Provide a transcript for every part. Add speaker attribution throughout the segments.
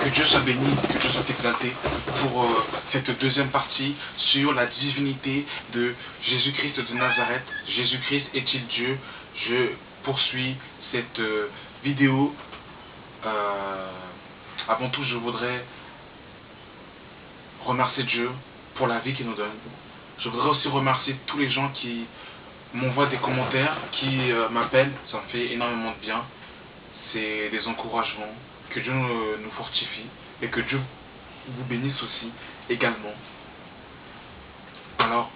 Speaker 1: Que Dieu soit béni, que Dieu soit exalté pour cette deuxième partie sur la divinité de Jésus-Christ de Nazareth. Jésus-Christ est-il Dieu? Je poursuis cette vidéo. Avant tout, je voudrais remercier Dieu pour la vie qu'il nous donne. Je voudrais aussi remercier tous les gens qui m'envoient des commentaires, qui m'appellent. Ça me fait énormément de bien. C'est des encouragements. Que Dieu nous fortifie et que Dieu vous bénisse aussi également. Alors,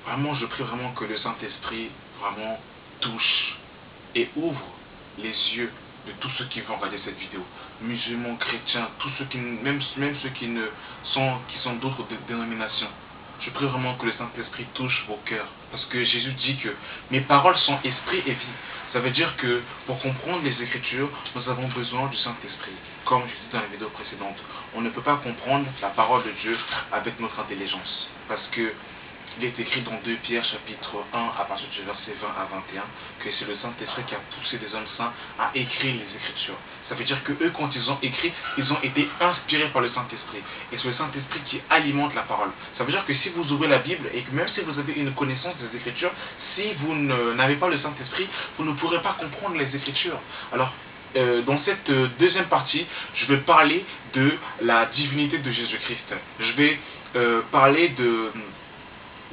Speaker 1: vraiment, je prie vraiment que le Saint-Esprit vraiment touche et ouvre les yeux de tous ceux qui vont regarder cette vidéo, musulmans, chrétiens, tous ceux qui, même ceux qui sont d'autres dénominations. Je prie vraiment que le Saint-Esprit touche vos cœurs, parce que Jésus dit que mes paroles sont esprit et vie. Ça veut dire que pour comprendre les Écritures, nous avons besoin du Saint-Esprit. Comme je disais dans la vidéo précédente, on ne peut pas comprendre la parole de Dieu avec notre intelligence, parce que il est écrit dans 2 Pierre chapitre 1 à partir du verset 20 à 21 que c'est le Saint-Esprit qui a poussé des hommes saints à écrire les Écritures. Ça veut dire que eux, quand ils ont écrit, ils ont été inspirés par le Saint-Esprit. Et c'est le Saint-Esprit qui alimente la parole. Ça veut dire que si vous ouvrez la Bible et que même si vous avez une connaissance des Écritures, si vous n'avez pas le Saint-Esprit, vous ne pourrez pas comprendre les Écritures. Alors, dans cette deuxième partie, je vais parler de la divinité de Jésus-Christ. Je vais parler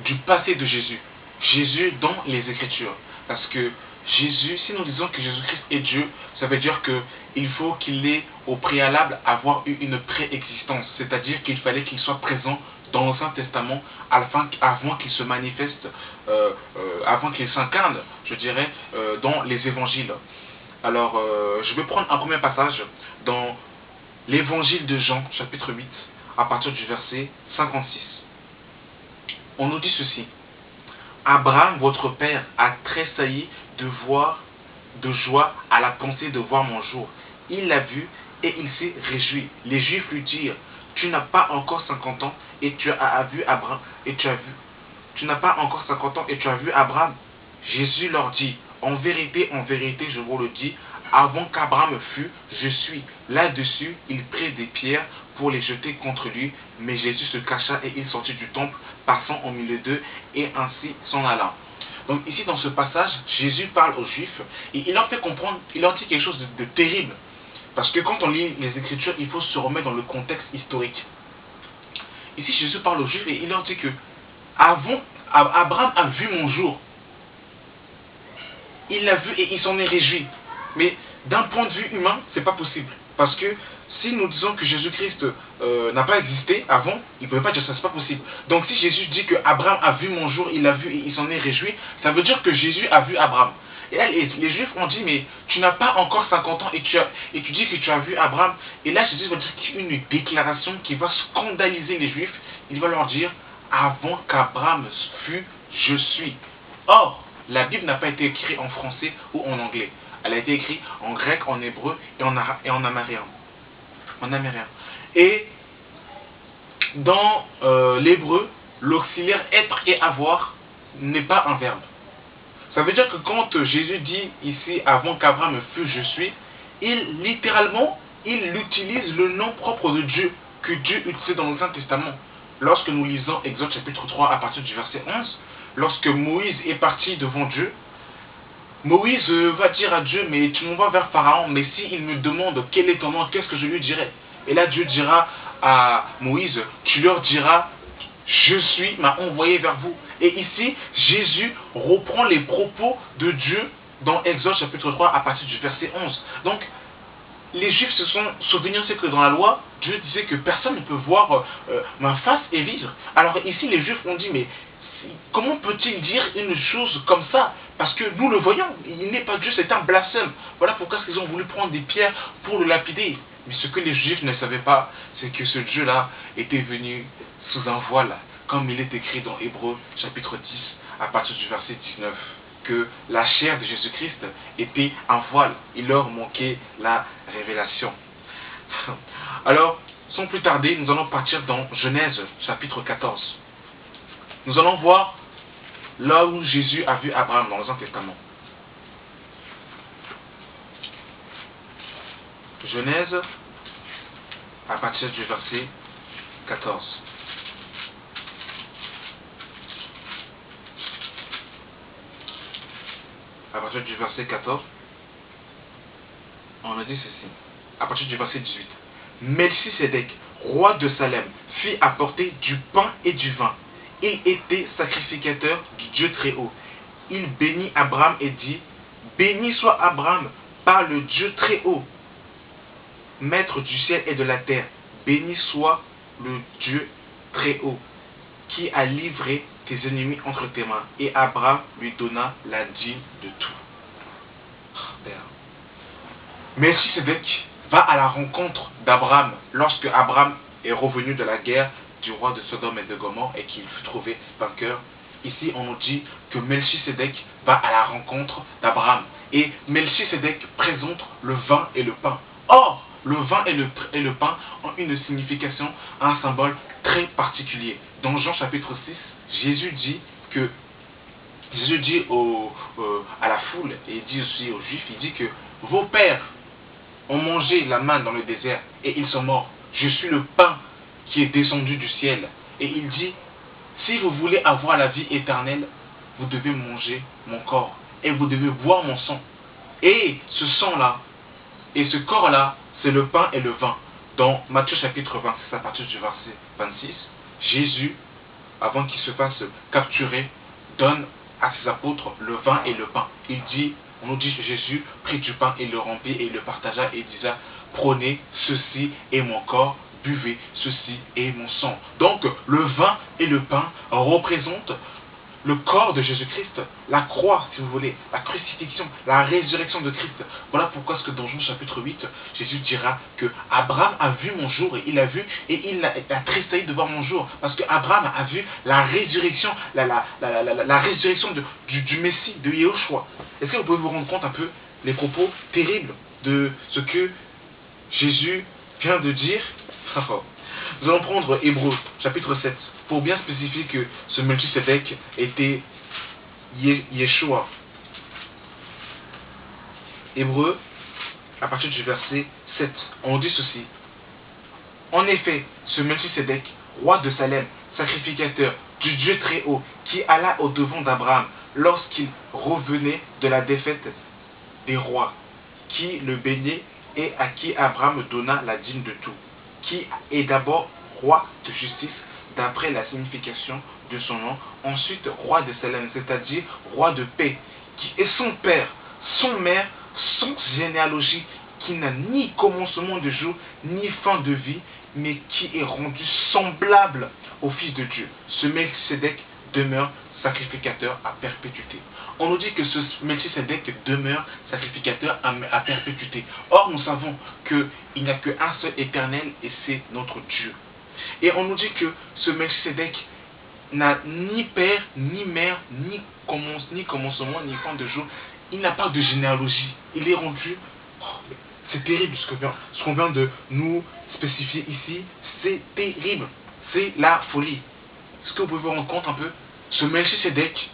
Speaker 1: du passé de Jésus. Jésus dans les Écritures. Parce que Jésus, si nous disons que Jésus-Christ est Dieu, ça veut dire qu'il faut qu'il ait au préalable avoir eu une préexistence. C'est-à-dire qu'il fallait qu'il soit présent dans l'Ancien Testament avant qu'il se manifeste, avant qu'il s'incarne, je dirais, dans les évangiles. Alors, je vais prendre un premier passage dans l'évangile de Jean, chapitre 8, à partir du verset 56. On nous dit ceci: Abraham, votre père, a tressailli de joie à la pensée de voir mon jour. Il l'a vu et il s'est réjoui. Les Juifs lui dirent: Tu n'as pas encore 50 ans et tu as vu Abraham Tu n'as pas encore 50 ans et tu as vu Abraham. Jésus leur dit: en vérité, je vous le dis, avant qu'Abraham fût, je suis. Là-dessus, il prit des pierres pour les jeter contre lui, mais Jésus se cacha et il sortit du temple, passant au milieu d'eux, et ainsi s'en alla. Donc ici, dans ce passage, Jésus parle aux Juifs, et il leur fait comprendre, il leur dit quelque chose de terrible. Parce que quand on lit les Écritures, il faut se remettre dans le contexte historique. Ici, Jésus parle aux Juifs, et il leur dit que Abraham a vu mon jour. Il l'a vu et il s'en est réjoui. Mais d'un point de vue humain, c'est pas possible. Parce que si nous disons que Jésus-Christ n'a pas existé avant, il ne pouvait pas dire ça, c'est pas possible. Donc si Jésus dit que Abraham a vu mon jour, il l'a vu et il s'en est réjoui, ça veut dire que Jésus a vu Abraham. Et là, les Juifs ont dit: mais tu n'as pas encore 50 ans et tu dis que tu as vu Abraham. Et là, Jésus va dire une déclaration qui va scandaliser les Juifs. Il va leur dire: avant qu'Abraham fût, je suis. Or, la Bible n'a pas été écrite en français ou en anglais. Elle a été écrite en grec, en hébreu et en amérien. Et dans l'hébreu, l'auxiliaire être et avoir n'est pas un verbe. Ça veut dire que quand Jésus dit ici: avant qu'Abraham fût, je suis, littéralement, il utilise le nom propre de Dieu, que Dieu utilise dans l'Ancien Testament. Lorsque nous lisons Exode chapitre 3 à partir du verset 11, lorsque Moïse est parti devant Dieu, Moïse va dire à Dieu: mais tu m'envoies vers Pharaon, mais s'il me demande quel est ton nom, qu'est-ce que je lui dirai? Et là Dieu dira à Moïse: tu leur diras: je suis m'a envoyé vers vous. Et ici, Jésus reprend les propos de Dieu dans Exode chapitre 3 à partir du verset 11. Donc, les Juifs se sont souvenus, c'est que dans la loi, Dieu disait que personne ne peut voir ma face et vivre. Alors ici, les Juifs ont dit: mais comment peut-il dire une chose comme ça? Parce que nous le voyons, il n'est pas Dieu, c'est un blasphème. Voilà pourquoi ils ont voulu prendre des pierres pour le lapider. Mais ce que les Juifs ne savaient pas, c'est que ce Dieu-là était venu sous un voile, comme il est écrit dans Hébreux chapitre 10, à partir du verset 19, que la chair de Jésus-Christ était un voile. Il leur manquait la révélation. Alors, sans plus tarder, nous allons partir dans Genèse chapitre 14. Nous allons voir là où Jésus a vu Abraham dans l'Ancien Testament. Genèse à partir du verset 14. À partir du verset 14, on a dit ceci. À partir du verset 18. Melchisédek, roi de Salem, fit apporter du pain et du vin. Il était sacrificateur du Dieu très haut. Il bénit Abraham et dit, béni soit Abraham par le Dieu très haut, maître du ciel et de la terre. Béni soit le Dieu très haut, qui a livré tes ennemis entre tes mains. Et Abraham lui donna la dîme de tout. Melchisédek va à la rencontre d'Abraham lorsque Abraham est revenu de la guerre du roi de Sodome et de Gomorrhe et qu'il fut trouvé vainqueur. Ici, on nous dit que Melchisédek va à la rencontre d'Abraham. Et Melchisédek présente le vin et le pain. Or, le vin et le pain ont une signification, un symbole très particulier. Dans Jean chapitre 6, Jésus dit à la foule, et il dit aussi aux Juifs, il dit que vos pères ont mangé la manne dans le désert et ils sont morts. Je suis le pain qui est descendu du ciel. Et il dit, si vous voulez avoir la vie éternelle, vous devez manger mon corps et vous devez boire mon sang. Et ce sang-là et ce corps-là, c'est le pain et le vin. Dans Matthieu chapitre 26, à partir du verset 26, Jésus, avant qu'il se fasse capturer, donne à ses apôtres le vin et le pain. Il dit, on nous dit que Jésus prit du pain et le remplit et le partagea et disait, prenez, ceci est mon corps, buvez, ceci est mon sang. Donc le vin et le pain représentent le corps de Jésus-Christ, la croix, si vous voulez, la crucifixion, la résurrection de Christ. Voilà pourquoi ce que dans Jean chapitre 8, Jésus dira que Abraham a vu mon jour et il a vu et il a tressailli de voir mon jour. Parce que Abraham a vu la résurrection, la résurrection du Messie, de Yahushua. Est-ce que vous pouvez vous rendre compte un peu les propos terribles de ce que Jésus vient de dire? Nous allons prendre Hébreux chapitre 7 pour bien spécifier que ce Melchisédek était Yeshua. Hébreux, à partir du verset 7, on dit ceci. En effet, ce Melchisédek, roi de Salem, sacrificateur du Dieu très haut, qui alla au devant d'Abraham lorsqu'il revenait de la défaite des rois, qui le bénit et à qui Abraham donna la dîme de tout, qui est d'abord roi de justice d'après la signification de son nom, ensuite roi de Salem, c'est-à-dire roi de paix, qui est son père, son mère, son généalogie, qui n'a ni commencement de jour, ni fin de vie, mais qui est rendu semblable au Fils de Dieu. Ce Melchisédek demeure sacrificateur à perpétuité. On nous dit que ce Melchisédek demeure sacrificateur à perpétuité. Or, nous savons qu'il n'y a qu'un seul éternel et c'est notre Dieu. Et on nous dit que ce Melchisédek n'a ni père, ni mère, ni commencement, ni fin de jour. Il n'a pas de généalogie. Il est rendu... c'est terrible ce qu'on vient de nous spécifier ici. C'est terrible. C'est la folie. Est-ce que vous pouvez vous rendre compte un peu? Ce Melchisédek,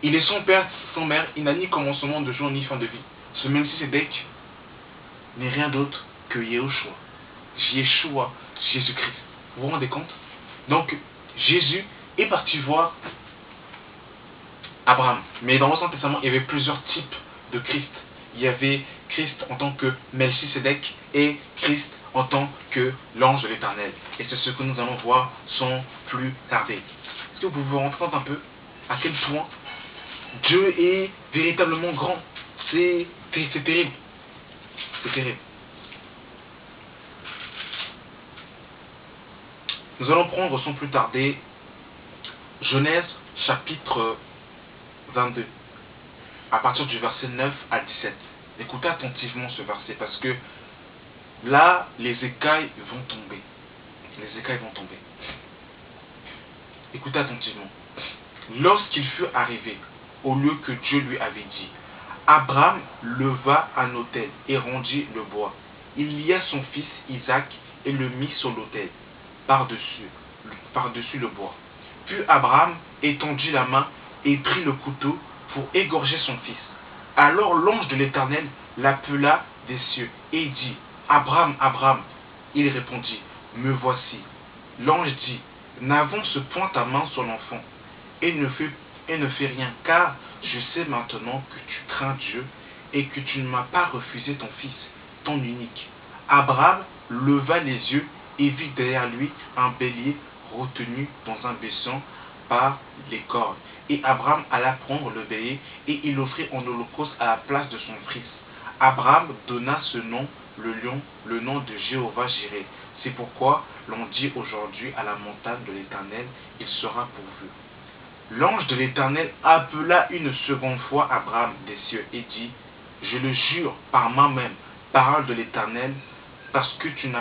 Speaker 1: il est sans père, sans mère. Il n'a ni commencement de jour, ni fin de vie. Ce Melchisédek n'est rien d'autre que Yahushua. Yeshua, Jésus-Christ. Vous vous rendez compte? Donc, Jésus est parti voir Abraham. Mais dans l'Ancien Testament, il y avait plusieurs types de Christ. Il y avait Christ en tant que Melchisédek et Christ en tant que l'ange de l'Éternel. Et c'est ce que nous allons voir sans plus tarder. Est-ce que vous pouvez vous rendre compte un peu à quel point Dieu est véritablement grand? C'est terrible. C'est terrible. Nous allons prendre sans plus tarder Genèse chapitre 22, à partir du verset 9 à 17. Écoutez attentivement ce verset parce que là, les écailles vont tomber. Les écailles vont tomber. Écoutez attentivement. Lorsqu'il fut arrivé au lieu que Dieu lui avait dit, Abraham leva un autel et rendit le bois. Il lia son fils Isaac et le mit sur l'autel, par-dessus le bois. Puis Abraham étendit la main et prit le couteau pour égorger son fils. Alors l'ange de l'Éternel l'appela des cieux et dit, Abraham, Abraham. Il répondit, me voici. L'ange dit, n'avance point ta main sur l'enfant et ne fais rien, car je sais maintenant que tu crains Dieu et que tu ne m'as pas refusé ton fils, ton unique. Abraham leva les yeux et vit derrière lui un bélier retenu dans un buisson par les cornes. Et Abraham alla prendre le bélier et il l'offrit en holocauste à la place de son fils. Abraham donna ce nom, le nom de Jéhovah Jireh. C'est pourquoi l'on dit aujourd'hui à la montagne de l'Éternel, il sera pourvu. L'ange de l'Éternel appela une seconde fois Abraham des cieux et dit, je le jure par moi-même, parole de l'Éternel, parce que tu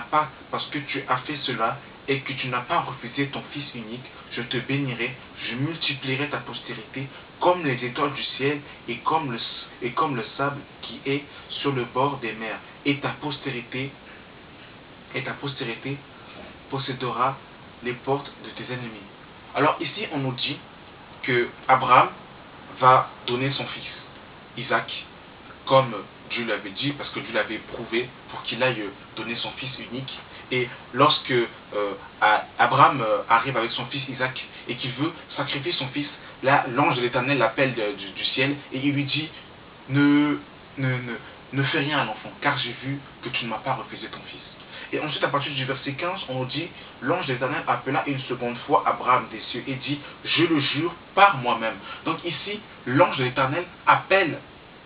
Speaker 1: as fait cela et que tu n'as pas refusé ton fils unique, je te bénirai, je multiplierai ta postérité comme les étoiles du ciel et comme le sable qui est sur le bord des mers, et ta postérité possédera les portes de tes ennemis. Alors ici on nous dit que Abraham va donner son fils, Isaac, comme Dieu l'avait dit, parce que Dieu l'avait prouvé pour qu'il aille donner son fils unique. Et lorsque Abraham arrive avec son fils Isaac et qu'il veut sacrifier son fils, là l'ange de l'Éternel l'appelle du ciel et il lui dit, ne fais rien à l'enfant, car j'ai vu que tu ne m'as pas refusé ton fils. Et ensuite, à partir du verset 15, on nous dit, l'ange de l'Éternel appela une seconde fois Abraham des cieux et dit, je le jure par moi-même. Donc ici, l'ange de l'Éternel appelle,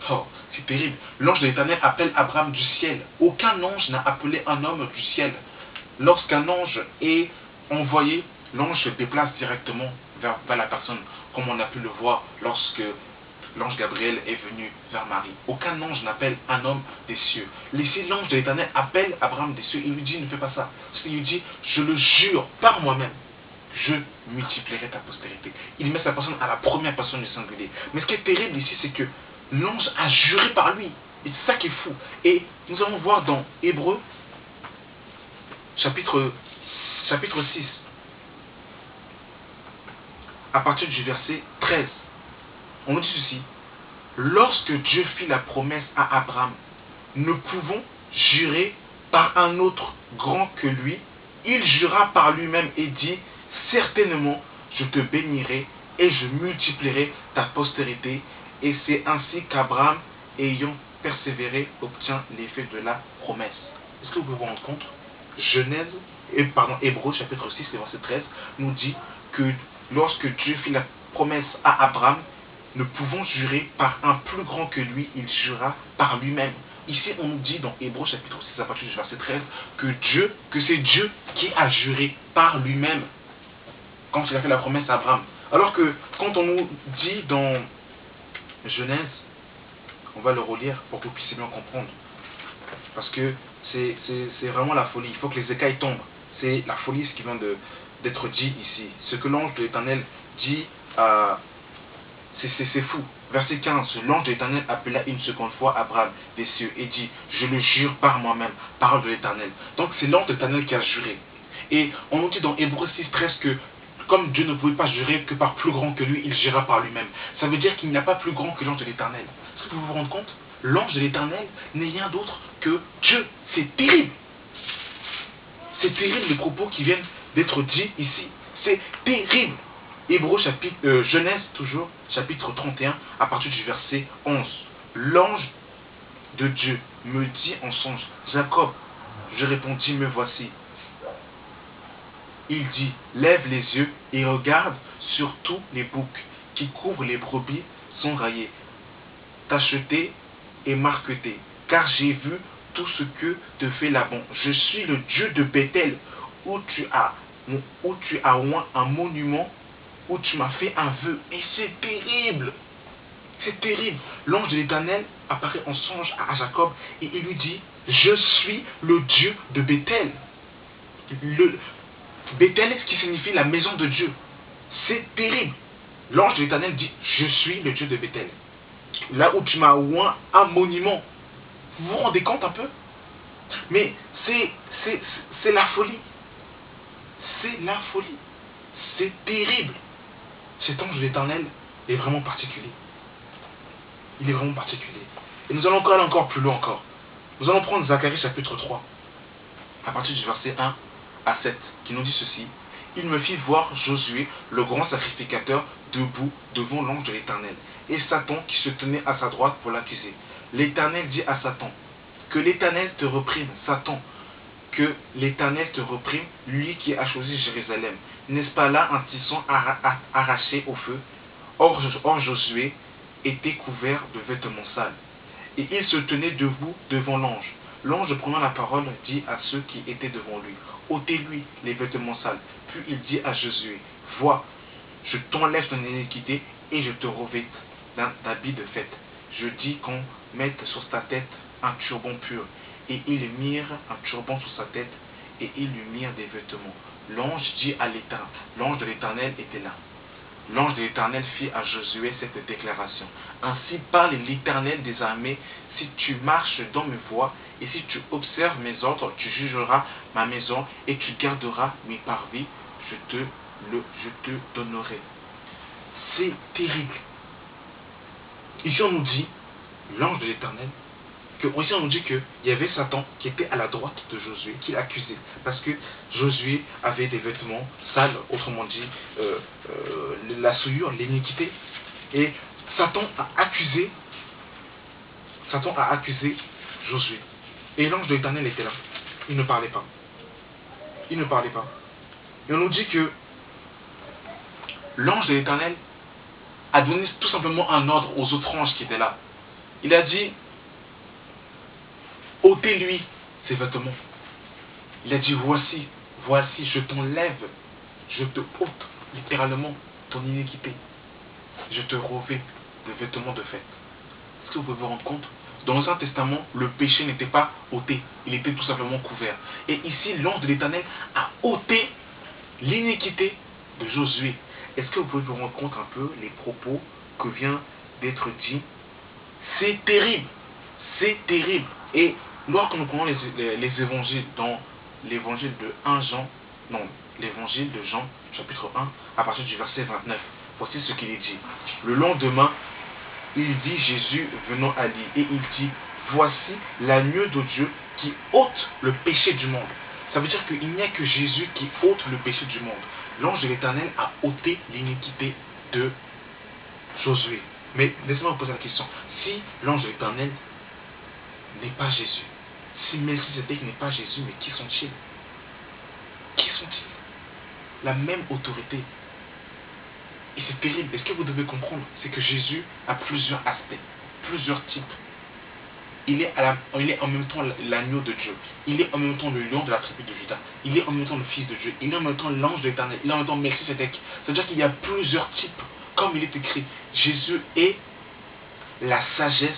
Speaker 1: oh, c'est terrible, l'ange de l'Éternel appelle Abraham du ciel. Aucun ange n'a appelé un homme du ciel. Lorsqu'un ange est envoyé, l'ange se déplace directement vers la personne, comme on a pu le voir lorsque l'ange Gabriel est venu vers Marie. Aucun ange n'appelle un homme des cieux. Ici, l'ange de l'Éternel appelle Abraham des cieux. Il lui dit, ne fais pas ça. Il lui dit, je le jure par moi-même, je multiplierai ta postérité. Il met sa personne à la première personne du singulier. Mais ce qui est terrible ici, c'est que l'ange a juré par lui. Et c'est ça qui est fou. Et nous allons voir dans Hébreux, chapitre 6, à partir du verset 13. On nous dit ceci, lorsque Dieu fit la promesse à Abraham, nous pouvons jurer par un autre grand que lui. Il jura par lui-même et dit, certainement je te bénirai et je multiplierai ta postérité. Et c'est ainsi qu'Abraham, ayant persévéré, obtient l'effet de la promesse. Est-ce que vous pouvez vous rendre compte? Hébreux chapitre 6, verset 13, nous dit que lorsque Dieu fit la promesse à Abraham, nous pouvons jurer par un plus grand que lui, il jura par lui-même. Ici, on nous dit dans Hébreux chapitre 6, à partir du verset 13, que c'est Dieu qui a juré par lui-même quand il a fait la promesse à Abraham. Alors que quand on nous dit dans Genèse, on va le relire pour que vous puissiez bien comprendre. Parce que c'est vraiment la folie. Il faut que les écailles tombent. C'est la folie ce qui vient d'être dit ici. Ce que l'ange de l'Éternel dit, c'est fou. Verset 15, l'ange de l'Éternel appela une seconde fois Abraham des cieux et dit, je le jure par moi-même, parole de l'Éternel. Donc c'est l'ange de l'Éternel qui a juré. Et on nous dit dans Hébreux 6, 13 que comme Dieu ne pouvait pas jurer que par plus grand que lui, il jura par lui-même. Ça veut dire qu'il n'y a pas plus grand que l'ange de l'Éternel. Est-ce que vous vous rendez compte? L'ange de l'Éternel n'est rien d'autre que Dieu. C'est terrible. C'est terrible les propos qui viennent d'être dits ici. C'est terrible. Hébreux Genèse toujours, chapitre 31, à partir du verset 11. L'ange de Dieu me dit en songe, Jacob, je répondis, me voici. Il dit, lève les yeux et regarde sur tous les boucs qui couvrent les brebis sont raillés, tachetés et marquetés, car j'ai vu tout ce que te fait Laban. Je suis le Dieu de Bethel, où tu as oint un monument, où tu m'as fait un vœu. Et c'est terrible. C'est terrible. L'ange de l'Éternel apparaît en songe à Jacob et il lui dit, je suis le Dieu de Bethel. Bethel, ce qui signifie la maison de Dieu. C'est terrible. L'ange de l'Éternel dit, je suis le Dieu de Bethel. Là où tu m'as oint un monument. Vous vous rendez compte un peu? Mais c'est la folie. C'est la folie. C'est terrible. Cet ange de l'Éternel est vraiment particulier. Il est vraiment particulier. Et nous allons encore aller encore plus loin encore. Nous allons prendre Zacharie chapitre 3. à partir du verset 1 à 7, qui nous dit ceci. Il me fit voir Josué, le grand sacrificateur, debout devant l'ange de l'Éternel, et Satan qui se tenait à sa droite pour l'accuser. L'Éternel dit à Satan, que l'Éternel te reprime, Satan, que l'Éternel te reprime, lui qui a choisi Jérusalem. N'est-ce pas là un tisson arraché au feu? Or Josué était couvert de vêtements sales, et il se tenait debout devant l'ange. L'ange, prenant la parole, dit à ceux qui étaient devant lui, ôtez-lui les vêtements sales. Puis il dit à Josué, vois, je t'enlève ton iniquité et je te revêt d'un habit de fête. Je dis qu'on mette sur ta tête un turban pur. Et ils mirent un turban sur sa tête et ils lui mirent des vêtements. L'ange dit à l'Éternel, l'ange de l'Éternel était là. L'ange de l'Éternel fit à Josué cette déclaration. Ainsi parle l'Éternel des armées, si tu marches dans mes voies et si tu observes mes ordres, tu jugeras ma maison et tu garderas mes parvis, je te donnerai. C'est terrible. Ici on nous dit, l'ange de l'Éternel, ici on nous dit qu'il y avait Satan qui était à la droite de Josué, qui l'accusait, parce que Josué avait des vêtements sales, autrement dit, la souillure, l'iniquité, et Satan a accusé Josué. Et l'ange de l'Éternel était là. Il ne parlait pas. Il ne parlait pas. Et on nous dit que l'ange de l'Éternel a donné tout simplement un ordre aux autres anges qui étaient là. Il a dit, ôtez-lui ses vêtements. Il a dit, voici, je t'enlève, je te ôte littéralement ton iniquité. Je te revêt de vêtements de fête. Est-ce que vous pouvez vous rendre compte? Dans l'Ancien Testament, le péché n'était pas ôté, il était tout simplement couvert. Et ici, l'ange de l'Éternel a ôté l'iniquité de Josué. Est-ce que vous pouvez vous rendre compte un peu les propos que vient d'être dit? C'est terrible, c'est terrible. Et lorsque nous prenons les évangiles, dans l'évangile de 1 Jean, non, l'évangile de Jean, chapitre 1, à partir du verset 29, voici ce qu'il est dit. Le lendemain, il dit Jésus venant à lui, et il dit, voici l'agneau de Dieu qui ôte le péché du monde. Ça veut dire qu'il n'y a que Jésus qui ôte le péché du monde. L'ange de l'Éternel a ôté l'iniquité de Josué. Mais laissez-moi vous poser la question. Si l'ange de l'Éternel n'est pas Jésus, si Melchisédek n'est pas Jésus, mais qui sont-ils? Qui sont-ils? La même autorité. Et c'est terrible. Et ce que vous devez comprendre, c'est que Jésus a plusieurs aspects, plusieurs types. Il est en même temps l'agneau de Dieu. Il est en même temps le lion de la tribu de Juda. Il est en même temps le fils de Dieu. Il est en même temps l'ange de l'Éternel. Il est en même temps Melchisédek. C'est-à-dire qu'il y a plusieurs types. Comme il est écrit, Jésus est la sagesse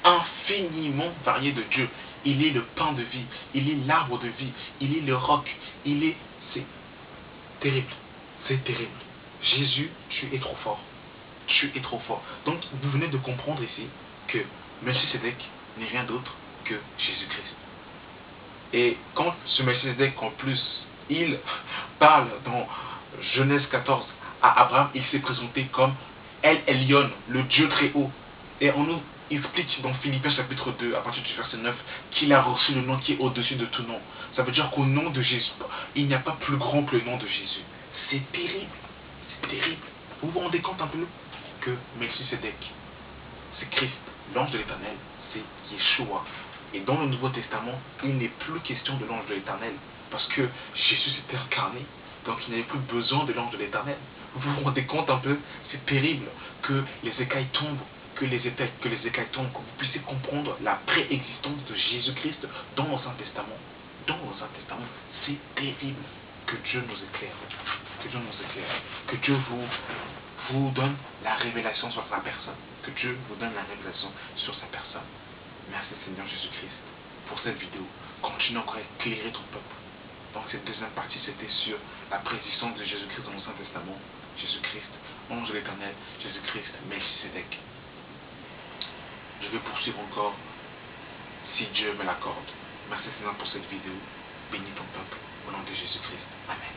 Speaker 1: infiniment variée de Dieu. Il est le pain de vie. Il est l'arbre de vie. Il est le roc. C'est terrible. C'est terrible. Jésus, tu es trop fort. Tu es trop fort. Donc, vous venez de comprendre ici que Melchisédek n'est rien d'autre que Jésus-Christ. Et quand ce Melchisédek, en plus, il parle dans Genèse 14 à Abraham, il s'est présenté comme El Elyon, le Dieu très haut. Et on nous explique dans Philippiens chapitre 2, à partir du verset 9, qu'il a reçu le nom qui est au-dessus de tout nom. Ça veut dire qu'au nom de Jésus, il n'y a pas plus grand que le nom de Jésus. C'est terrible. C'est terrible. Vous vous rendez compte un peu que Melchisédek, c'est Christ, l'ange de l'Éternel, c'est Yeshua. Et dans le Nouveau Testament, il n'est plus question de l'ange de l'Éternel, parce que Jésus s'était incarné, donc il n'avait plus besoin de l'ange de l'Éternel. Vous vous rendez compte un peu, c'est terrible que les écailles tombent, que les écailles tombent, que vous puissiez comprendre la préexistence de Jésus-Christ dans l'Ancien Testament. Dans l'Ancien Testament, c'est terrible. Que Dieu nous éclaire. Que Dieu nous éclaire. Que Dieu vous donne la révélation sur sa personne. Que Dieu vous donne la révélation sur sa personne. Merci Seigneur Jésus-Christ pour cette vidéo. Continue encore à éclairer ton peuple. Donc cette deuxième partie, c'était sur la préexistence de Jésus-Christ dans l'Ancien Testament. Jésus-Christ, ange de l'Éternel, Jésus-Christ, Melchisédek. Je vais poursuivre encore si Dieu me l'accorde. Merci Seigneur pour cette vidéo. Bénis ton peuple au nom de Jésus-Christ. Amen.